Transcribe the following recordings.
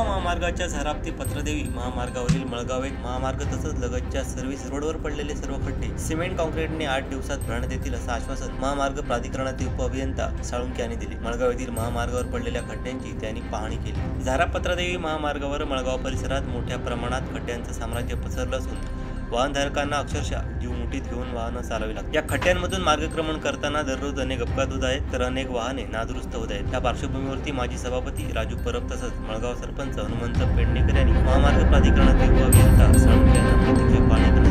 मळगाव महामार्गाच्या झाराप ते पत्रदेवी महामार्गावरील मळगाव एक महामार्ग तसंच लगतच्या सर्व्हिस रोडवर पडलेले सर्व खड्डे सिमेंट कॉन्क्रीटने 8 दिवसात भरण्यात येतील असं आश्वासन महामार्ग प्राधिकरणाचे उपअभियंता साळुंखे यांनी दिले। मळगाव येथील महामार्गावर पडलेल्या खड्ड्यांची त्यांनी पाहणी केली। झाराप पत्रदेवी महामार्गावर मळगाव परिसरात मोठ्या प्रमाणात खड्ड्यांचं साम्राज्य पसरलं असून वाहनधारकांना अक्षरशः जीव मुठीत घेऊन वाहनं चालवावी लागतात। या खड्ड्यांमधून मार्गक्रमण करताना दररोज अनेक अपघात होत आहेत तर अनेक वाहने नादुरुस्त होत आहेत। या पार्श्वभूमीवरती माजी सभापती राजू परब तसंच मळगाव सरपंच हनुमंत पेडणेकर यांनी महामार्ग प्राधिकरणाचे उपअभियंता साळुंखे यांना प्रत्यक्ष पाहणी केली।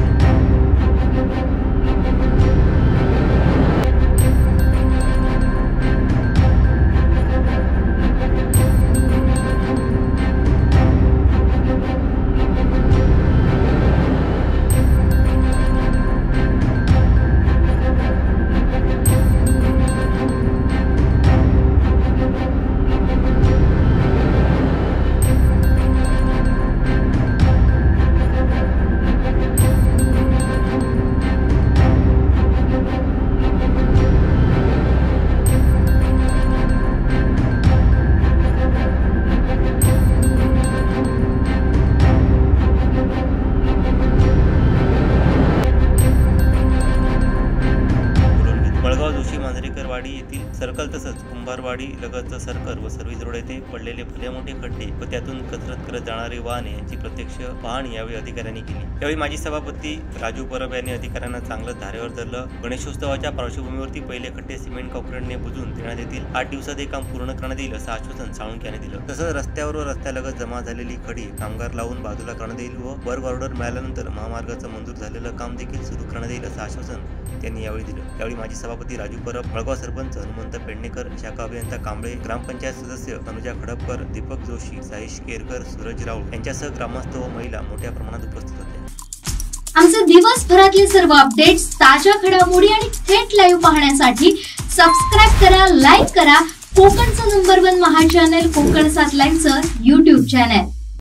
वाडी येथील सर्कल तसंच कुंभारवाडी लगतचं सर्कल व सर्व्हिस रोड येथे पडलेले भले मोठे खड्डे व त्यातून कसरत करत जाणारी वाहने यांची प्रत्यक्ष पाहणी यावेळी अधिकाऱ्यांनी केली। यावेळी माजी सभापती राजू परब यांनी अधिकाऱ्यांना चांगलं धारेवर धरलं। गणेशोत्सवाच्या पार्श्वभूमीवरती पहिले खड्डे सिमेंट कॉन्क्रीटने बुजून देण्यात येतील। 8 दिवसात हे काम पूर्ण करण्यात येईल असं आश्वासन साळुंखे यांनी दिलं। तसंच रस्त्यावर व रस्त्यालगत जमा झालेली खडी कामगार लावून बाजूला करण्यात येईल व वर्क ऑर्डर मिळाल्यानंतर महामार्गाचं मंजूर झालेलं काम देखील सुरू करण्यात येईल असं आश्वासन त्यांनी यावेळी दिलं। यावेळी माजी सभापती राजू परब, मळगाव सरपंच हनुमंत पेडणेकर, शाखा अभियंता कांबळे, ग्रामपंचायत सदस्य अनुजा खडपकर, दीपक जोशी, साईश केरकर, सूरज राऊळ यांच्यासह ग्रामस्थ व महिला मोठ्या प्रमाणात उपस्थित होते। आमचे दिवसभरातले सर्व अपडेट्स, ताज्या घडामोडी आणि थेट लाईव्ह पाहण्यासाठी सबस्क्राइब करा, लाईक करा कोकणचं नंबर 1 महा चॅनल कोकण 7 लाईव्हचं YouTube चॅनल।